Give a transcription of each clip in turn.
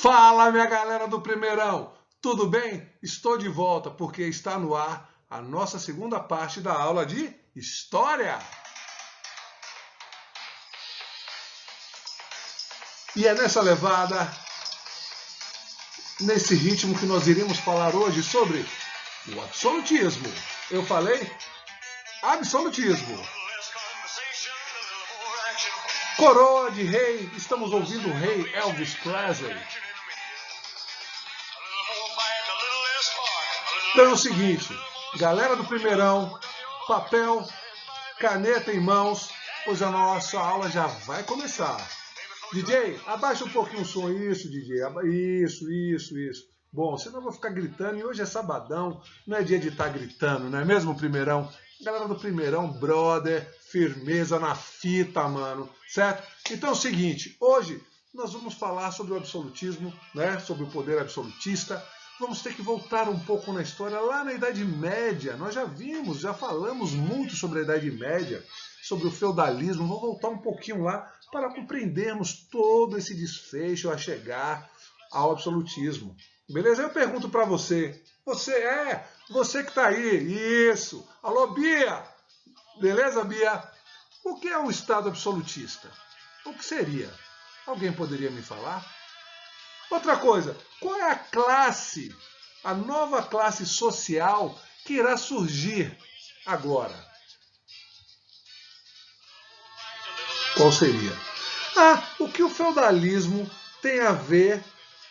Fala, minha galera do Primeirão! Tudo bem? Estou de volta porque está no ar a nossa segunda parte da aula de História. E é nessa levada, nesse ritmo que nós iremos falar hoje sobre o absolutismo. Eu falei absolutismo. Coroa de rei, estamos ouvindo o rei Elvis Presley. Então é o seguinte, galera do Primeirão, papel, caneta em mãos, pois a nossa aula já vai começar. DJ, abaixa um pouquinho o som, isso, DJ, isso. Bom, senão eu vou ficar gritando e hoje é sabadão, não é dia de estar gritando, não é mesmo, Primeirão? Galera do Primeirão, brother, firmeza na fita, mano, certo? Então é o seguinte, hoje nós vamos falar sobre o absolutismo, né? Sobre o poder absolutista. Vamos ter que voltar um pouco na história, lá na Idade Média. Nós já falamos muito sobre a Idade Média, sobre o feudalismo. Vamos voltar um pouquinho lá para compreendermos todo esse desfecho a chegar ao absolutismo. Beleza? Eu pergunto para você, você que está aí, isso. Alô, Bia? Beleza, Bia? O que é um Estado absolutista? O que seria? Alguém poderia me falar? Outra coisa, qual é a classe, a nova classe social que irá surgir agora? Qual seria? O que o feudalismo tem a ver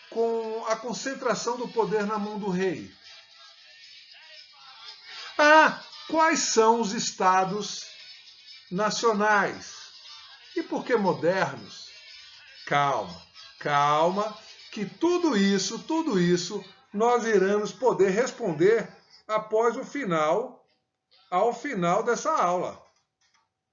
com a concentração do poder na mão do rei? Quais são os estados nacionais? E por que modernos? Calma, que tudo isso nós iremos poder responder após ao final dessa aula,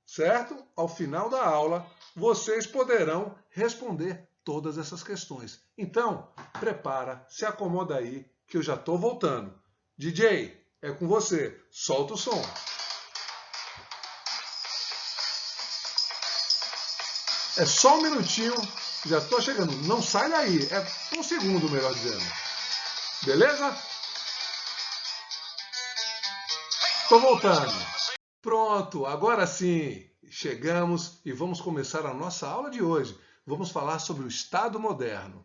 certo? Ao final da aula, vocês poderão responder todas essas questões. Então, prepara, se acomoda aí, que eu já estou voltando. DJ, é com você, solta o som. É só um minutinho, já estou chegando. Não sai daí, é um segundo, melhor dizendo. Beleza? Estou voltando. Pronto, agora sim, chegamos e vamos começar a nossa aula de hoje. Vamos falar sobre o Estado moderno.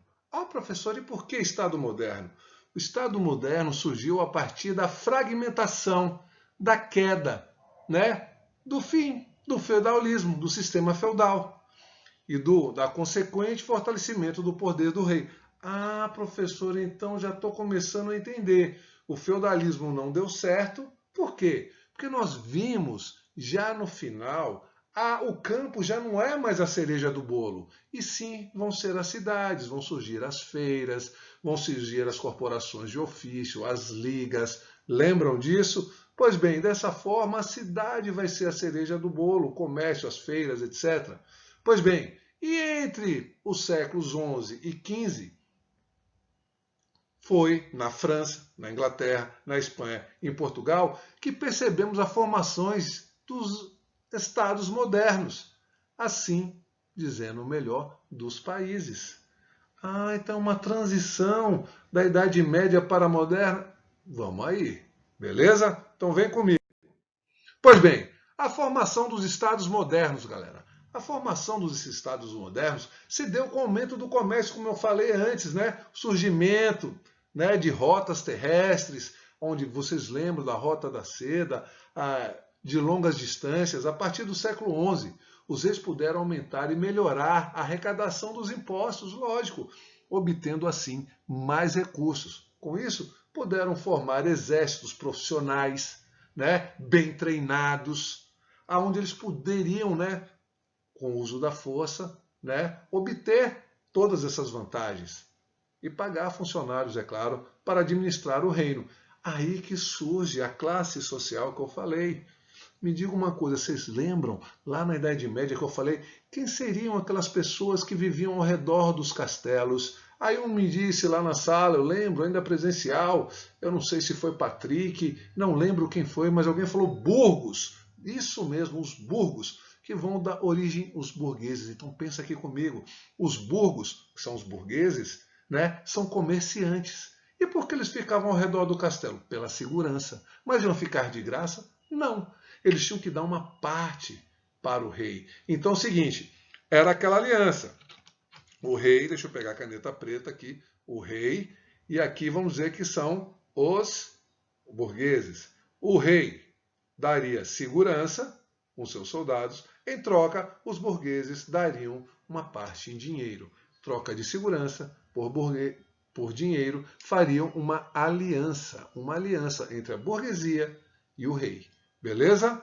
Professor, e por que Estado moderno? O Estado moderno surgiu a partir da fragmentação, da queda, né? Do fim do feudalismo, do sistema feudal. E da consequente fortalecimento do poder do rei. Professor, então já estou começando a entender. O feudalismo não deu certo. Por quê? Porque nós vimos já no final, o campo já não é mais a cereja do bolo. E sim, vão ser as cidades, vão surgir as feiras, vão surgir as corporações de ofício, as ligas. Lembram disso? Pois bem, dessa forma a cidade vai ser a cereja do bolo, o comércio, as feiras, etc. Pois bem, e entre os séculos XI e XV, foi na França, na Inglaterra, na Espanha e em Portugal que percebemos as formações dos estados modernos, assim dizendo o melhor dos países. Então uma transição da Idade Média para a moderna. Vamos aí, beleza? Então vem comigo. Pois bem, a formação dos estados modernos, galera. A formação dos estados modernos se deu com o aumento do comércio, como eu falei antes, né? O surgimento, né, de rotas terrestres, onde vocês lembram da Rota da Seda, de longas distâncias. A partir do século XI, os reis puderam aumentar e melhorar a arrecadação dos impostos, lógico, obtendo assim mais recursos. Com isso, puderam formar exércitos profissionais, né, bem treinados, aonde eles poderiam, né, com o uso da força, né, obter todas essas vantagens e pagar funcionários, é claro, para administrar o reino. Aí que surge a classe social que eu falei. Me diga uma coisa, vocês lembram lá na Idade Média que eu falei quem seriam aquelas pessoas que viviam ao redor dos castelos? Aí um me disse lá na sala, eu lembro, ainda presencial, eu não sei se foi Patrick, não lembro quem foi, mas alguém falou burgos. Isso mesmo, os burgos, que vão dar origem aos burgueses. Então pensa aqui comigo, os burgos, que são os burgueses, né? São comerciantes. E por que eles ficavam ao redor do castelo? Pela segurança. Mas iam ficar de graça? Não. Eles tinham que dar uma parte para o rei. Então é o seguinte, era aquela aliança. O rei, deixa eu pegar a caneta preta aqui, o rei, e aqui vamos dizer que são os burgueses. O rei daria segurança com seus soldados, em troca, os burgueses dariam uma parte em dinheiro. Troca de segurança por dinheiro, fariam uma aliança entre a burguesia e o rei. Beleza?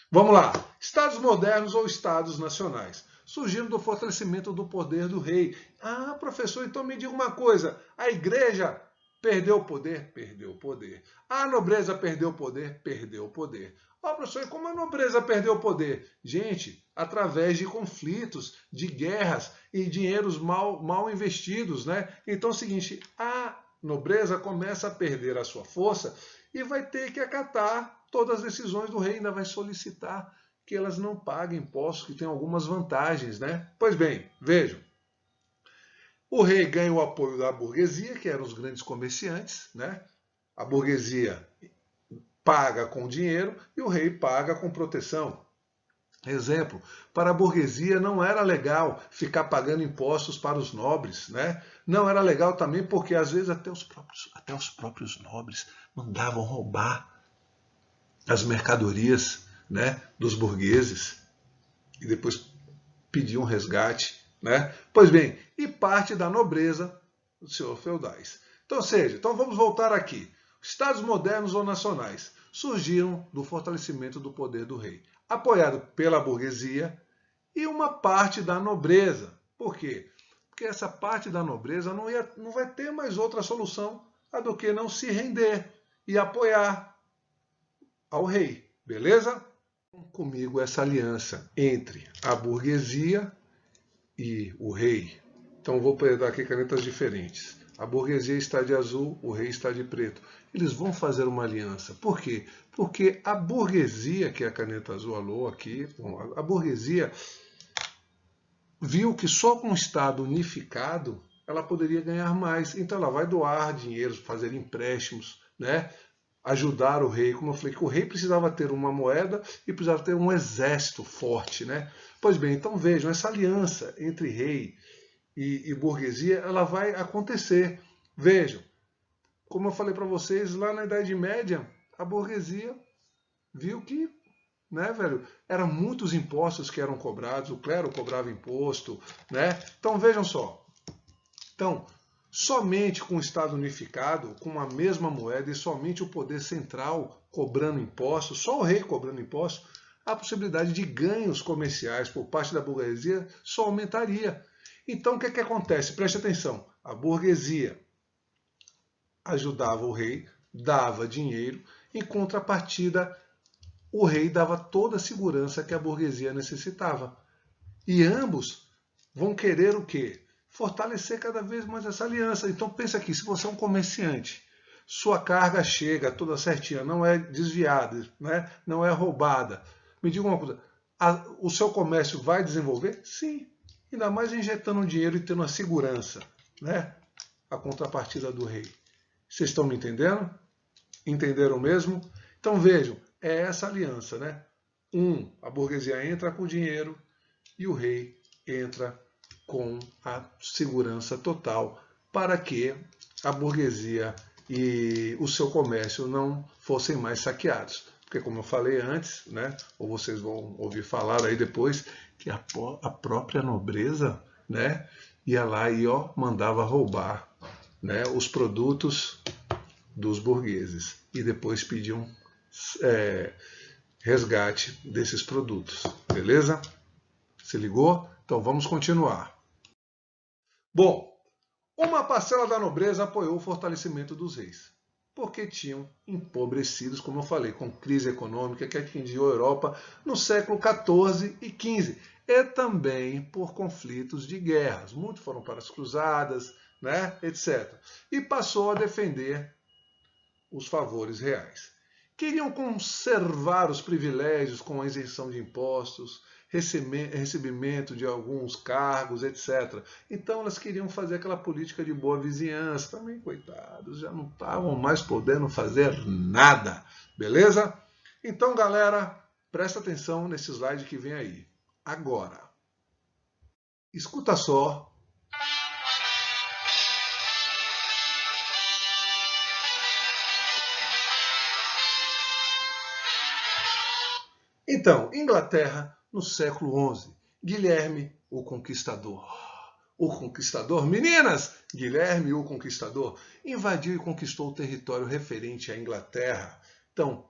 Vamos lá. Estados modernos ou estados nacionais? Surgiram do fortalecimento do poder do rei. Ah, professor, então me diga uma coisa. A igreja perdeu o poder? Perdeu o poder. A nobreza perdeu o poder? Perdeu o poder. Ó, professor, e como a nobreza perdeu o poder? Gente, através de conflitos, de guerras e dinheiros mal investidos, né? Então é o seguinte, a nobreza começa a perder a sua força e vai ter que acatar todas as decisões do rei, ainda vai solicitar que elas não paguem impostos, que tem algumas vantagens, né? Pois bem, vejam. O rei ganha o apoio da burguesia, que eram os grandes comerciantes, né? A burguesia paga com dinheiro e o rei paga com proteção. Exemplo, para a burguesia não era legal ficar pagando impostos para os nobres, né? Não era legal também porque às vezes até os próprios nobres mandavam roubar as mercadorias, né, dos burgueses e depois pediam resgate, né? Pois bem, e parte da nobreza dos senhores feudais. Então, então vamos voltar aqui. Estados modernos ou nacionais surgiram do fortalecimento do poder do rei, apoiado pela burguesia e uma parte da nobreza. Por quê? Porque essa parte da nobreza não vai ter mais outra solução a do que não se render e apoiar ao rei, beleza? Comigo essa aliança entre a burguesia e o rei. Então vou pegar aqui canetas diferentes. A burguesia está de azul, o rei está de preto. Eles vão fazer uma aliança. Por quê? Porque a burguesia, que é a caneta azul, alô, aqui, a burguesia viu que só com o Estado unificado ela poderia ganhar mais. Então ela vai doar dinheiro, fazer empréstimos, né? Ajudar o rei. Como eu falei, que o rei precisava ter uma moeda e precisava ter um exército forte, né? Pois bem, então vejam, essa aliança entre rei e burguesia, ela vai acontecer. Vejam, como eu falei para vocês, lá na Idade Média, a burguesia viu que, né, velho, eram muitos impostos que eram cobrados, o clero cobrava imposto, né? Então vejam só. Então, somente com o Estado unificado, com a mesma moeda e somente o poder central cobrando impostos, só o rei cobrando impostos, a possibilidade de ganhos comerciais por parte da burguesia só aumentaria. Então, o que acontece? Preste atenção. A burguesia ajudava o rei, dava dinheiro, em contrapartida, o rei dava toda a segurança que a burguesia necessitava. E ambos vão querer o quê? Fortalecer cada vez mais essa aliança. Então pensa aqui, se você é um comerciante, sua carga chega toda certinha, não é desviada, né? Não é roubada. Me diga uma coisa, o seu comércio vai desenvolver? Sim, ainda mais injetando dinheiro e tendo a segurança, né? A contrapartida do rei. Vocês estão me entendendo? Entenderam mesmo? Então vejam, é essa aliança, né? A burguesia entra com dinheiro e o rei entra com a segurança total para que a burguesia e o seu comércio não fossem mais saqueados. Porque, como eu falei antes, né, ou vocês vão ouvir falar aí depois, que a própria nobreza, né, ia lá e mandava roubar, né, os produtos dos burgueses e depois pediam resgate desses produtos. Beleza? Se ligou? Então vamos continuar. Bom, uma parcela da nobreza apoiou o fortalecimento dos reis, porque tinham empobrecidos, como eu falei, com crise econômica que atingiu a Europa no século XIV e XV, e também por conflitos de guerras. Muitos foram para as cruzadas, né, etc. E passou a defender os favores reais. Queriam conservar os privilégios com a isenção de impostos, recebimento de alguns cargos, etc. Então elas queriam fazer aquela política de boa vizinhança. Também, coitados, já não estavam mais podendo fazer nada. Beleza? Então, galera, presta atenção nesse slide que vem aí. Agora, escuta só. Então, Inglaterra, no século XI, Guilherme o Conquistador. O Conquistador, meninas! Guilherme o Conquistador invadiu e conquistou o território referente à Inglaterra. Então,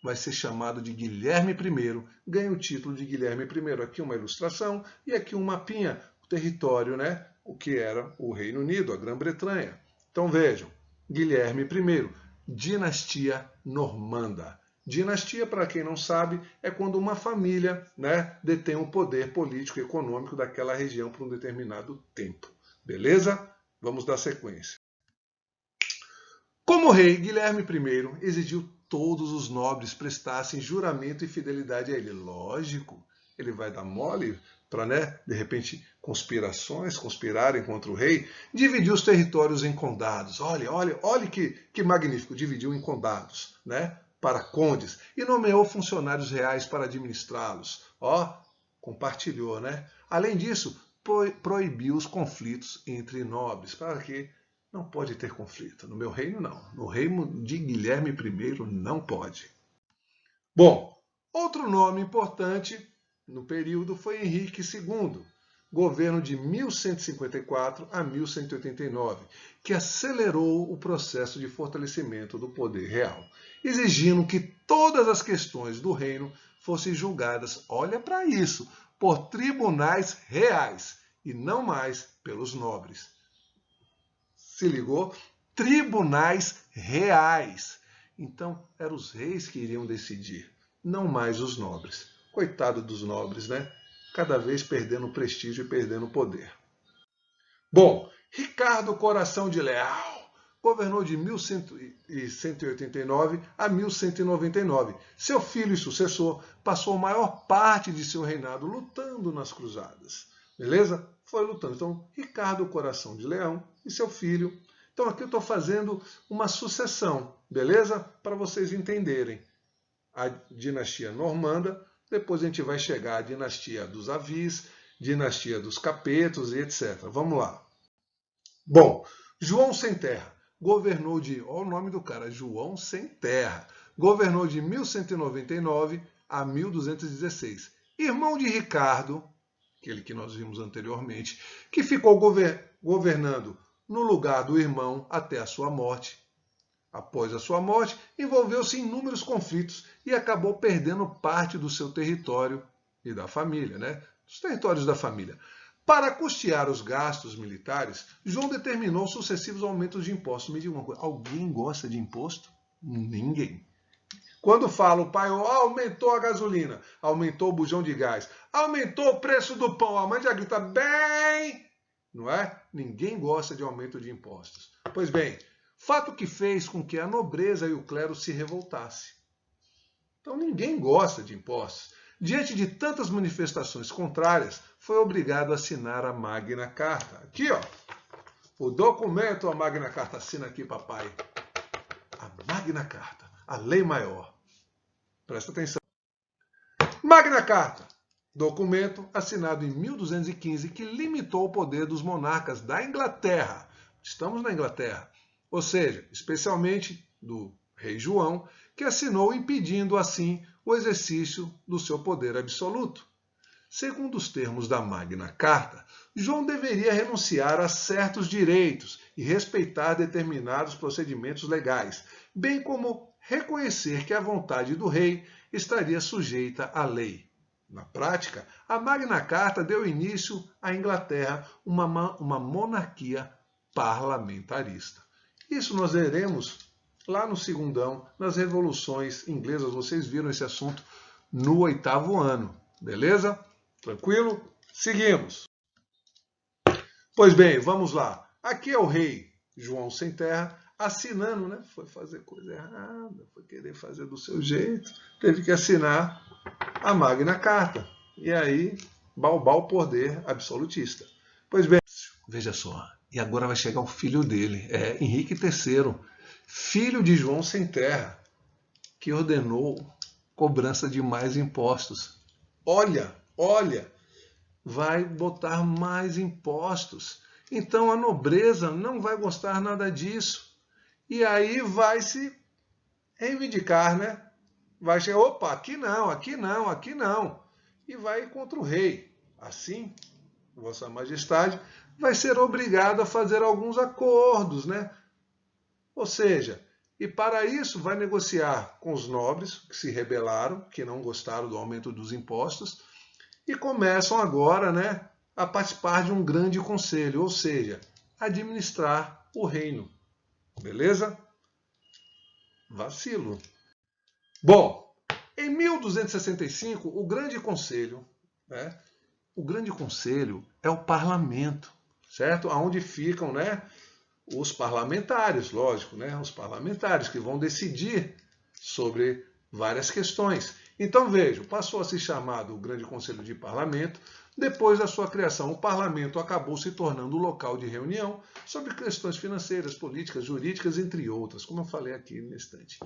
vai ser chamado de Guilherme I, ganha o título de Guilherme I. Aqui uma ilustração e aqui um mapinha, o território, né? O que era o Reino Unido, a Grã-Bretanha. Então vejam, Guilherme I, dinastia normanda. Dinastia, para quem não sabe, é quando uma família, né, detém o poder político e econômico daquela região por um determinado tempo. Beleza? Vamos dar sequência. Como rei, Guilherme I exigiu todos os nobres prestassem juramento e fidelidade a ele. Lógico, ele vai dar mole para, né, de repente, conspirarem contra o rei. Dividiu os territórios em condados. Olha que magnífico, dividiu em condados, né, para condes, e nomeou funcionários reais para administrá-los. Compartilhou, né? Além disso, proibiu os conflitos entre nobres. Para quê? Não pode ter conflito. No meu reino, não. No reino de Guilherme I, não pode. Bom, outro nome importante no período foi Henrique II, governo de 1154 a 1189, que acelerou o processo de fortalecimento do poder real, exigindo que todas as questões do reino fossem julgadas, olha para isso, por tribunais reais e não mais pelos nobres. Se ligou? Tribunais reais. Então, eram os reis que iriam decidir, não mais os nobres. Coitado dos nobres, né? Cada vez perdendo prestígio e perdendo poder. Bom, Ricardo Coração de Leal governou de 1189 a 1199. Seu filho e sucessor passou a maior parte de seu reinado lutando nas cruzadas. Beleza? Foi lutando. Então, Ricardo Coração de Leão e seu filho. Então, aqui eu estou fazendo uma sucessão, beleza? Para vocês entenderem. A dinastia normanda, depois a gente vai chegar à dinastia dos Avis, dinastia dos Capetos e etc. Vamos lá. Bom, João Sem Terra governou de... Olha o nome do cara, João Sem Terra. Governou de 1199 a 1216. Irmão de Ricardo, aquele que nós vimos anteriormente, que ficou governando no lugar do irmão até a sua morte. Após a sua morte, envolveu-se em inúmeros conflitos e acabou perdendo parte do seu território e da família, né? Dos territórios da família. Para custear os gastos militares, João determinou sucessivos aumentos de impostos. Me diga uma coisa, alguém gosta de imposto? Ninguém. Quando fala o pai, aumentou a gasolina, aumentou o bujão de gás, aumentou o preço do pão, a mãe já grita, bem, não é? Ninguém gosta de aumento de impostos. Pois bem, fato que fez com que a nobreza e o clero se revoltassem. Então ninguém gosta de impostos. Diante de tantas manifestações contrárias, foi obrigado a assinar a Magna Carta. Aqui, ó, o documento, a Magna Carta, assina aqui, papai. A Magna Carta, a lei maior. Presta atenção. Magna Carta, documento assinado em 1215 que limitou o poder dos monarcas da Inglaterra. Estamos na Inglaterra. Ou seja, especialmente do rei João, que assinou impedindo assim o exercício do seu poder absoluto. Segundo os termos da Magna Carta, João deveria renunciar a certos direitos e respeitar determinados procedimentos legais, bem como reconhecer que a vontade do rei estaria sujeita à lei. Na prática, a Magna Carta deu início à Inglaterra, uma monarquia parlamentarista. Isso nós veremos lá no segundão, nas revoluções inglesas. Vocês viram esse assunto no 8º ano. Beleza? Tranquilo? Seguimos. Pois bem, vamos lá. Aqui é o rei João Sem Terra assinando, né? Foi fazer coisa errada, foi querer fazer do seu jeito, teve que assinar a Magna Carta. E aí, balbal o poder absolutista. Pois bem, veja só, e agora vai chegar o filho dele, Henrique III, filho de João Sem Terra, que ordenou cobrança de mais impostos. Olha, vai botar mais impostos. Então a nobreza não vai gostar nada disso. E aí vai se reivindicar, né? Vai chegar, opa, aqui não, aqui não, aqui não. E vai contra o rei. Assim, Vossa Majestade vai ser obrigado a fazer alguns acordos, né? Ou seja, e para isso vai negociar com os nobres que se rebelaram, que não gostaram do aumento dos impostos, e começam agora, né, a participar de um grande conselho, ou seja, administrar o reino. Beleza? Vacilo. Bom, em 1265, o Grande Conselho, né, o Grande Conselho é o parlamento, certo? Onde ficam, né, os parlamentares, lógico, né, os parlamentares que vão decidir sobre várias questões. Então vejam, passou a se chamar do Grande Conselho de Parlamento. Depois da sua criação, o parlamento acabou se tornando um local de reunião sobre questões financeiras, políticas, jurídicas, entre outras, como eu falei aqui no instante,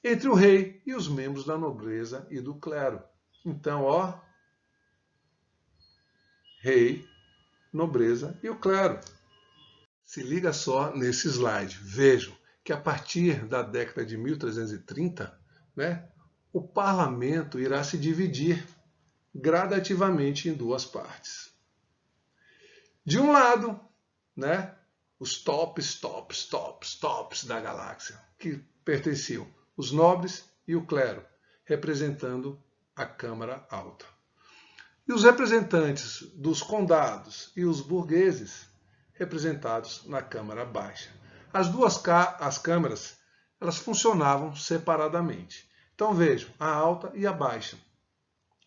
entre o rei e os membros da nobreza e do clero. Então, ó, rei, nobreza e o clero. Se liga só nesse slide. Vejam que a partir da década de 1330, né, o parlamento irá se dividir gradativamente em duas partes. De um lado, né, os tops da galáxia, que pertenciam os nobres e o clero, representando a Câmara Alta. E os representantes dos condados e os burgueses, representados na Câmara Baixa. As câmaras, elas funcionavam separadamente. Então vejam, a alta e a baixa.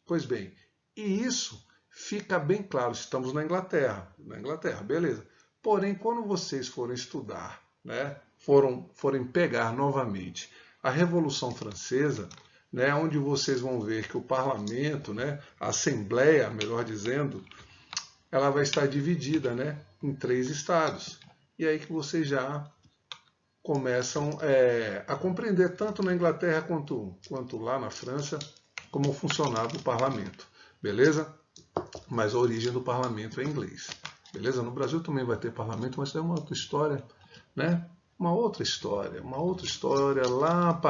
Pois bem, e isso fica bem claro, estamos na Inglaterra, beleza. Porém, quando vocês forem estudar, né, forem pegar novamente a Revolução Francesa, né, onde vocês vão ver que o parlamento, né, a Assembleia, melhor dizendo, ela vai estar dividida, né, em 3 estados. E aí que vocês já começam a compreender, tanto na Inglaterra quanto lá na França, como funcionava o parlamento. Beleza? Mas a origem do parlamento é em inglês. Beleza? No Brasil também vai ter parlamento, mas é uma outra história, né? Uma outra história lá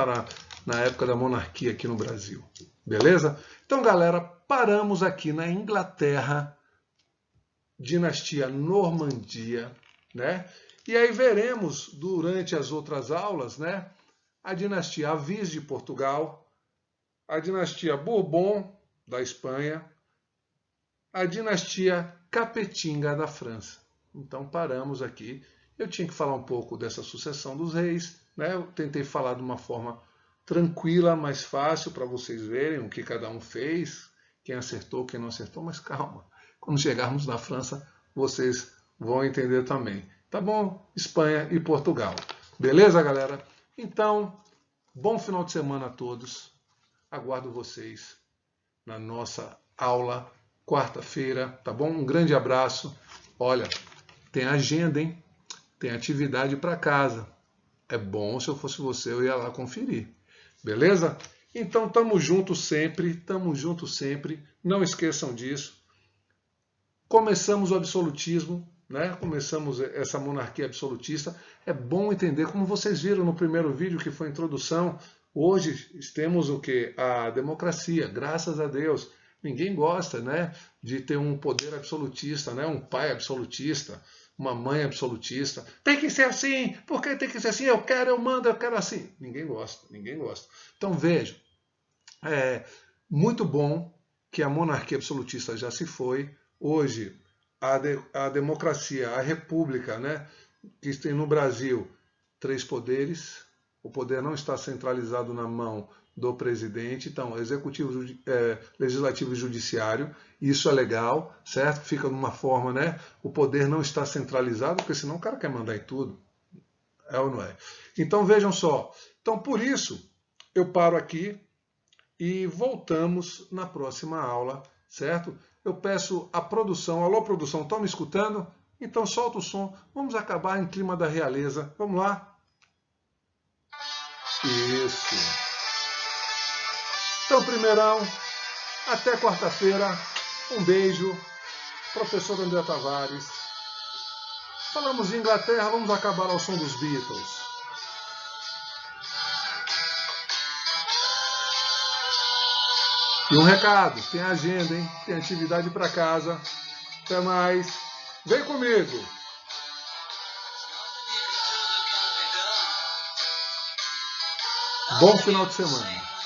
na época da monarquia aqui no Brasil. Beleza? Então, galera, paramos aqui na Inglaterra, dinastia Normandia, né? E aí veremos durante as outras aulas, né, a dinastia Avis de Portugal, a dinastia Bourbon da Espanha, a dinastia Capetinga da França. Então paramos aqui. Eu tinha que falar um pouco dessa sucessão dos reis, né? Eu tentei falar de uma forma tranquila, mais fácil para vocês verem o que cada um fez, quem acertou, quem não acertou, mas calma. Quando chegarmos na França, vocês vão entender também. Tá bom? Espanha e Portugal. Beleza, galera? Então, bom final de semana a todos. Aguardo vocês na nossa aula quarta-feira, tá bom? Um grande abraço. Olha, tem agenda, hein? Tem atividade para casa. É bom, se eu fosse você, eu ia lá conferir. Beleza? Então, tamo junto sempre. Não esqueçam disso. Começamos o absolutismo, né? Começamos essa monarquia absolutista. É bom entender, como vocês viram no primeiro vídeo, que foi a introdução. Hoje temos o quê? A democracia, graças a Deus. Ninguém gosta, né, de ter um poder absolutista, né? Um pai absolutista, uma mãe absolutista. Tem que ser assim, porque tem que ser assim, eu quero, eu mando, eu quero assim. Ninguém gosta. Então vejam, muito bom que a monarquia absolutista já se foi. Hoje, a democracia, a república, né, que tem no Brasil 3 poderes, o poder não está centralizado na mão do presidente, então, executivo, legislativo e judiciário, isso é legal, certo? Fica numa forma, né, o poder não está centralizado, porque senão o cara quer mandar em tudo, é ou não é? Então, vejam só, então, por isso, eu paro aqui e voltamos na próxima aula certo? Eu peço à produção, alô produção, estão me escutando? Então solta o som, vamos acabar em clima da realeza. Vamos lá? Isso. Então, primeirão, até quarta-feira. Um beijo. Professor André Tavares. Falamos de Inglaterra, vamos acabar ao som dos Beatles. E um recado, tem agenda, hein? Tem atividade para casa. Até mais. Vem comigo. Bom final de semana.